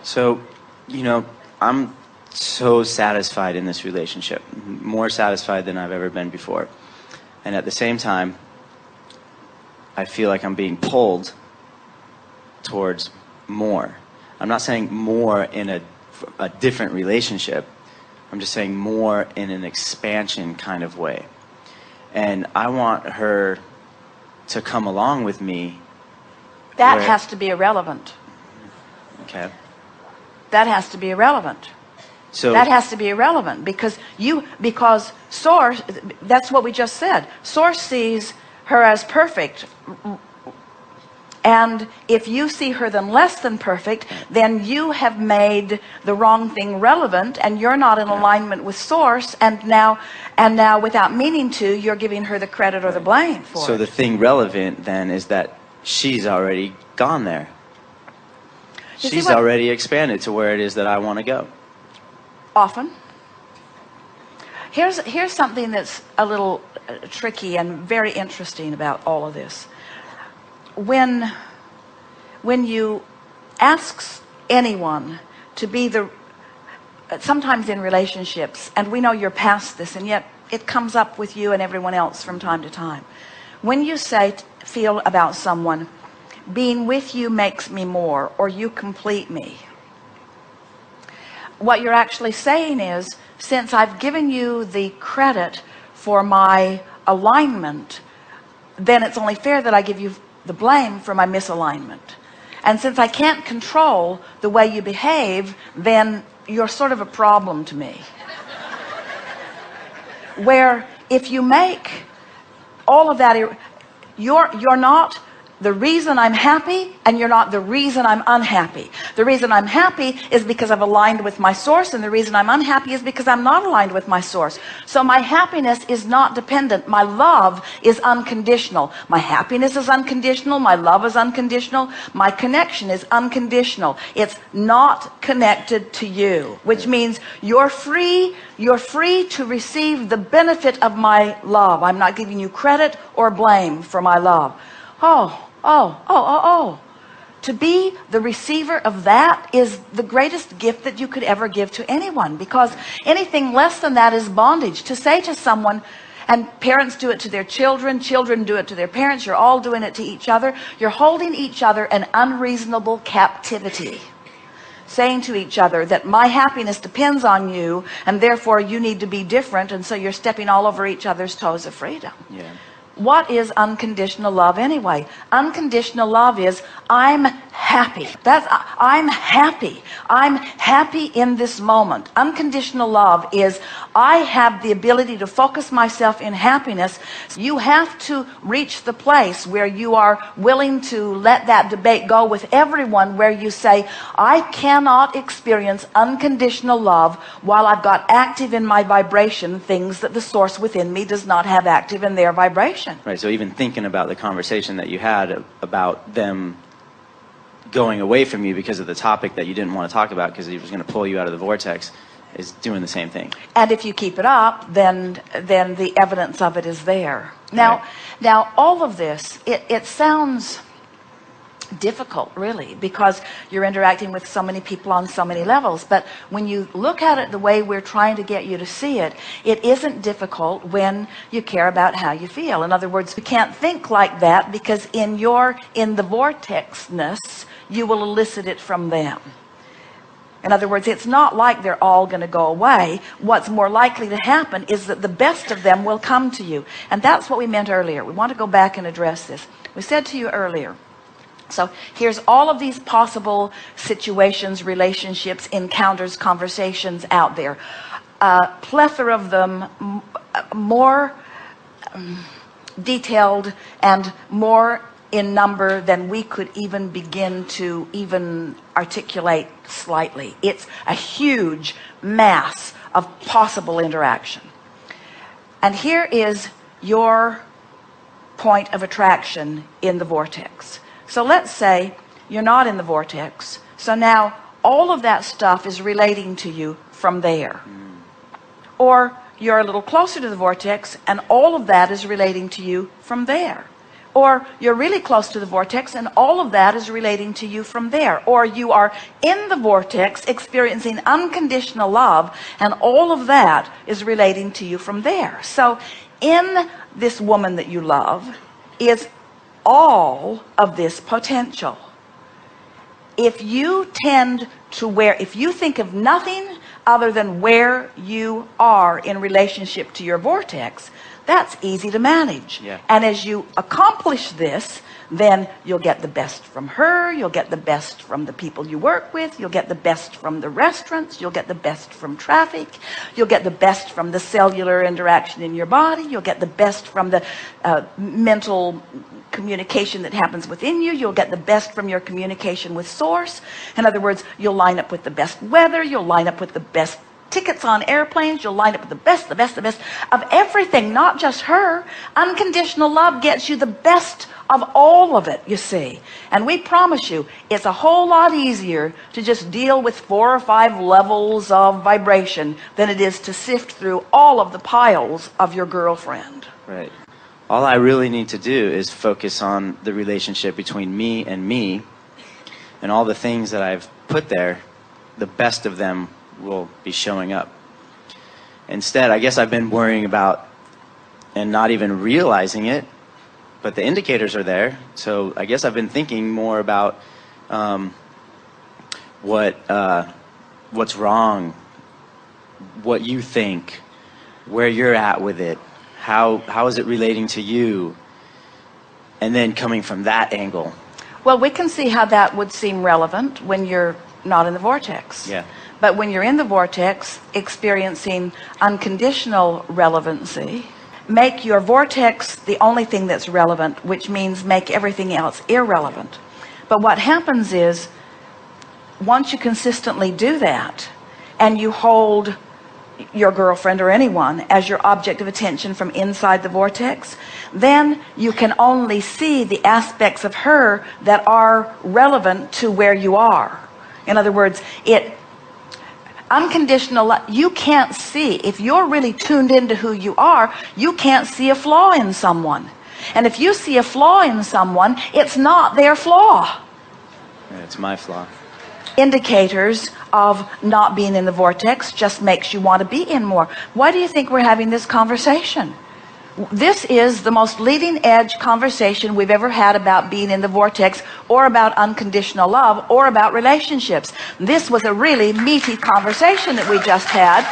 So, I'm so satisfied in this relationship, more satisfied than I've ever been before. And at the same time, I feel like I'm being pulled towards more. I'm not saying more in a different relationship. I'm just saying more in an expansion kind of way. And I want her to come along with me. That has to be irrelevant. Okay. That has to be irrelevant. So that has to be irrelevant because Source, that's what we just said. Source sees her as perfect. And if you see her than less than perfect, then you have made the wrong thing relevant, and you're not in alignment with Source, and now without meaning to, you're giving her the credit or the blame for it. So the thing relevant then is that she's already gone there. She's already expanded to where it is that I want to go. Often. Here's something that's a little tricky and very interesting about all of this. When you ask anyone to be sometimes in relationships, and we know you're past this, and yet it comes up with you and everyone else from time to time. When you feel about someone, being with you makes me more, or you complete me, what you're actually saying is, since I've given you the credit for my alignment, then it's only fair that I give you the blame for my misalignment. And since I can't control the way you behave, then you're sort of a problem to me. Where if you make all of that, you're not the reason I'm happy, and you're not the reason I'm unhappy. The reason I'm happy is because I've aligned with my Source, and the reason I'm unhappy is because I'm not aligned with my Source. So my happiness is not dependent. My love is unconditional. My happiness is unconditional. My love is unconditional. My connection is unconditional. It's not connected to you, which means you're free to receive the benefit of my love. I'm not giving you credit or blame for my love. To be the receiver of that is the greatest gift that you could ever give to anyone, because anything less than that is bondage. To say to someone, and parents do it to their children, children do it to their parents, you're all doing it to each other, you're holding each other in unreasonable captivity, saying to each other that my happiness depends on you, and therefore you need to be different, and so you're stepping all over each other's toes of freedom. Yeah. What is unconditional love anyway? Unconditional love is I'm happy. I'm happy. I'm happy in this moment. Unconditional love is I have the ability to focus myself in happiness. You have to reach the place where you are willing to let that debate go with everyone, where you say, I cannot experience unconditional love while I've got active in my vibration things that the Source within me does not have active in their vibration. Right, so even thinking about the conversation that you had about them going away from you because of the topic that you didn't want to talk about because he was going to pull you out of the vortex is doing the same thing. And if you keep it up, then the evidence of it is there. Now, right. Now all of this, it sounds difficult, really, because you're interacting with so many people on so many levels. But when you look at it the way we're trying to get you to see it, it isn't difficult when you care about how you feel. In other words, you can't think like that because in the vortexness, you will elicit it from them. In other words, it's not like they're all going to go away. What's more likely to happen is that the best of them will come to you. And that's what we meant earlier. We want to go back and address this. We said to you earlier, so here's all of these possible situations, relationships, encounters, conversations out there. A plethora of them, more detailed and more in number than we could even begin to even articulate slightly. It's a huge mass of possible interaction. And here is your point of attraction in the vortex. So let's say you're not in the vortex. So now all of that stuff is relating to you from there. Or you're a little closer to the vortex and all of that is relating to you from there. Or you're really close to the vortex and all of that is relating to you from there. Or you are in the vortex experiencing unconditional love and all of that is relating to you from there. So in this woman that you love is all of this potential. If you tend to if you think of nothing other than where you are in relationship to your vortex, that's easy to manage. Yeah. And as you accomplish this, then you'll get the best from her, you'll get the best from the people you work with, you'll get the best from the restaurants, you'll get the best from traffic, you'll get the best from the cellular interaction in your body, you'll get the best from the mental communication that happens within you, you'll get the best from your communication with source. In other words, you'll line up with the best weather, you'll line up with the best tickets on airplanes, you'll line up with the best of everything, not just her. Unconditional love gets you the best of all of it, you see. And we promise you, it's a whole lot easier to just deal with 4 or 5 levels of vibration than it is to sift through all of the piles of your girlfriend. Right. All I really need to do is focus on the relationship between me, and all the things that I've put there, the best of them will be showing up. Instead, I guess I've been worrying about and not even realizing it, but the indicators are there. So I guess I've been thinking more about what's wrong, what you think, where you're at with it, how is it relating to you, and then coming from that angle. Well, we can see how that would seem relevant when you're not in the vortex. Yeah. But when you're in the vortex, experiencing unconditional relevancy, make your vortex the only thing that's relevant, which means make everything else irrelevant. But what happens is, once you consistently do that, and you hold your girlfriend or anyone as your object of attention from inside the vortex, then you can only see the aspects of her that are relevant to where you are. In other words, unconditional love, you can't see, if you're really tuned into who you are, you can't see a flaw in someone. And if you see a flaw in someone, it's not their flaw. Yeah, it's my flaw. Indicators of not being in the vortex just makes you want to be in more. Why do you think we're having this conversation? This is the most leading edge conversation we've ever had about being in the vortex, or about unconditional love, or about relationships. This was a really meaty conversation that we just had,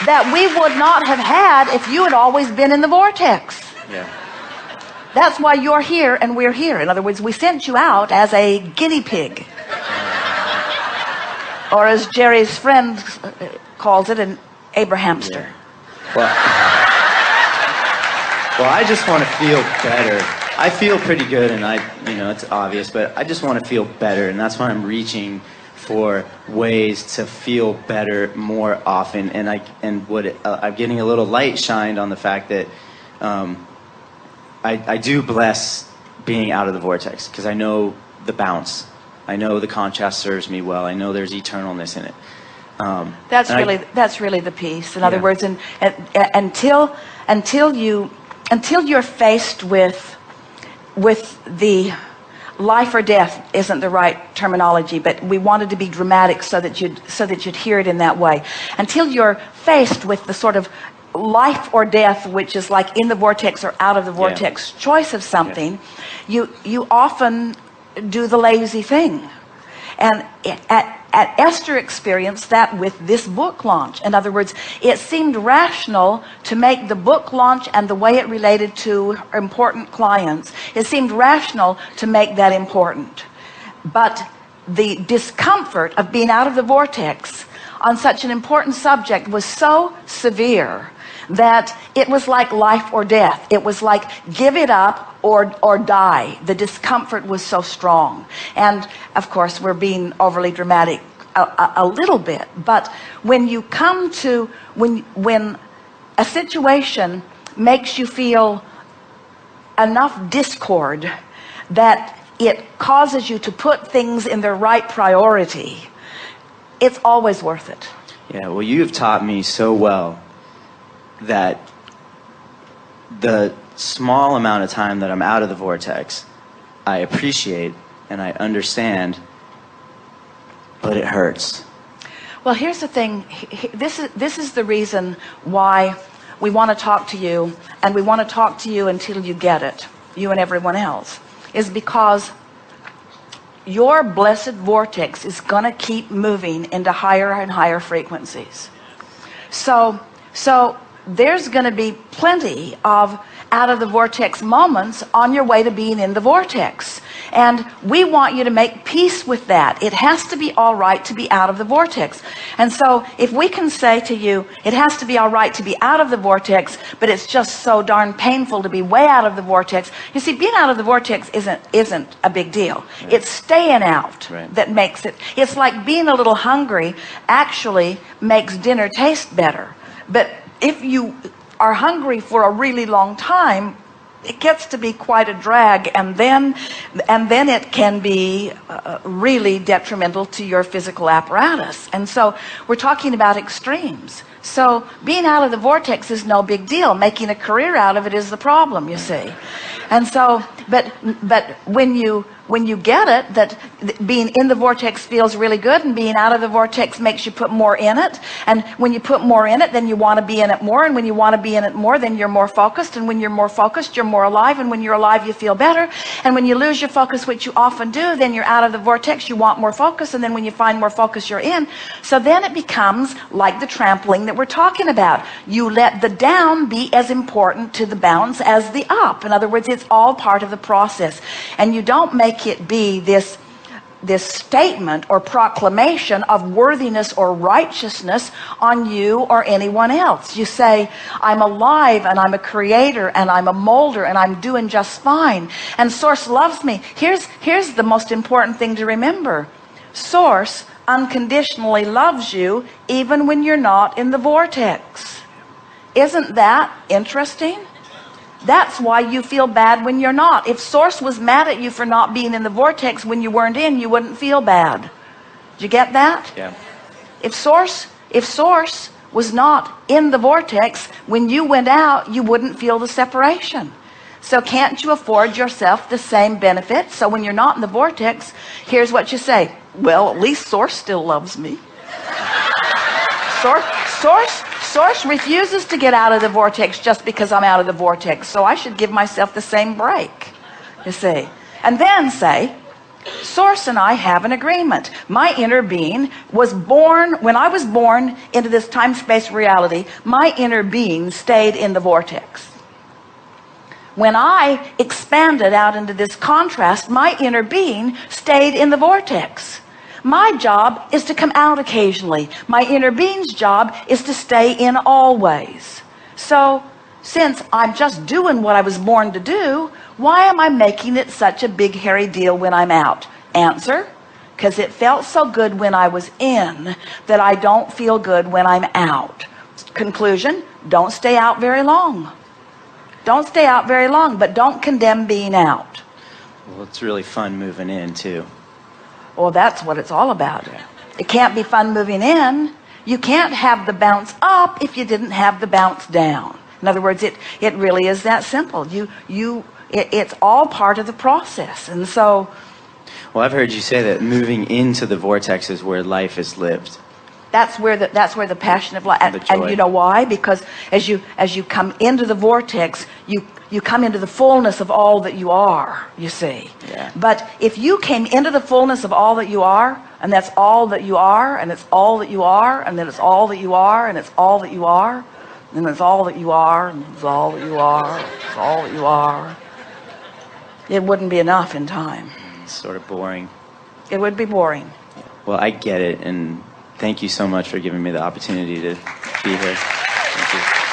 that we would not have had if you had always been in the vortex. Yeah. That's why you're here and we're here. In other words, we sent you out as a guinea pig. Or as Jerry's friend calls it, an Abrahamster. Yeah. Well, I just want to feel better. I feel pretty good, and it's obvious, but I just want to feel better, and that's why I'm reaching for ways to feel better more often. And I'm getting a little light shined on the fact that I do bless being out of the vortex, because I know the bounce. I know the contrast serves me well. I know there's eternalness in it. That's really the piece. In other words, until you're faced with the life or death isn't the right terminology, but we wanted to be dramatic so that you'd hear it in that way. Until you're faced with the sort of life or death, which is like in the vortex or out of the vortex choice of something, you often do the lazy thing. And Esther experienced that with this book launch. In other words, it seemed rational to make the book launch and the way it related to important clients, it seemed rational to make that important. But the discomfort of being out of the vortex on such an important subject was so severe that it was like life or death. It was like give it up or die. The discomfort was so strong. And of course, we're being overly dramatic a little bit, but when you come to when a situation makes you feel enough discord that it causes you to put things in their right priority, it's always worth it. Yeah, well, you have taught me so well that the small amount of time that I'm out of the vortex, I appreciate and I understand, but it hurts. Well, here's the thing. This is the reason why we want to talk to you, and we want to talk to you until you get it, you and everyone else, is because your blessed vortex is going to keep moving into higher and higher frequencies. So there's going to be plenty of out of the vortex moments on your way to being in the vortex. And we want you to make peace with that. It has to be all right to be out of the vortex. And so if we can say to you, it has to be all right to be out of the vortex, but it's just so darn painful to be way out of the vortex. You see, being out of the vortex isn't a big deal. Right. It's staying out that makes it. It's like being a little hungry actually makes dinner taste better. But if you are hungry for a really long time, it gets to be quite a drag, and then it can be really detrimental to your physical apparatus. And so we're talking about extremes. So being out of the vortex is no big deal. Making a career out of it is the problem, you see. And so, but when you get it, that being in the vortex feels really good, and being out of the vortex makes you put more in it. And when you put more in it, then you want to be in it more. And when you want to be in it more, then you're more focused. And when you're more focused, you're more alive. And when you're alive, you feel better. And when you lose your focus, which you often do, then you're out of the vortex. You want more focus. And then when you find more focus, you're in. So then it becomes like the trampling that we're talking about. You let the down be as important to the bounce as the up. In other words, it's all part of the process. And you don't make it be this statement or proclamation of worthiness or righteousness on you or anyone else. You say, I'm alive, and I'm a creator, and I'm a molder, and I'm doing just fine, and Source loves me. Here's the most important thing to remember. Source unconditionally loves you even when you're not in the vortex. Isn't that interesting? That's why you feel bad when you're not. If Source was mad at you for not being in the vortex when you weren't in, you wouldn't feel bad. Did you get that? Yeah. If Source was not in the vortex when you went out, you wouldn't feel the separation. So can't you afford yourself the same benefit? So when you're not in the vortex, here's what you say. Well, at least Source still loves me. Source refuses to get out of the vortex just because I'm out of the vortex, so I should give myself the same break, you see. And then say, Source and I have an agreement. My inner being was born, when I was born into this time-space reality, my inner being stayed in the vortex. When I expanded out into this contrast, my inner being stayed in the vortex. My job is to come out occasionally. My inner being's job is to stay in always. So, since I'm just doing what I was born to do, why am I making it such a big hairy deal when I'm out? Answer, because it felt so good when I was in that I don't feel good when I'm out. Conclusion, don't stay out very long. Don't stay out very long, but don't condemn being out. Well, it's really fun moving in, too. Well, that's what it's all about. It can't be fun moving in. You can't have the bounce up if you didn't have the bounce down. In other words, it really is that simple. It's all part of the process. And so, well, I've heard you say that moving into the vortex is where life is lived. That's where the passion of life. And you know why? Because as you come into the vortex, you come into the fullness of all that you are, you see. Yeah. But if you came into the fullness of all that you are, and that's all that you are, and it's all that you are, and then it's all that you are, and it's all that you are, and it's all that you are, and it's all that you are, it's all that you are, it wouldn't be enough in time. It's sort of boring. It would be boring. Well, I get it, and thank you so much for giving me the opportunity to be here. Thank you.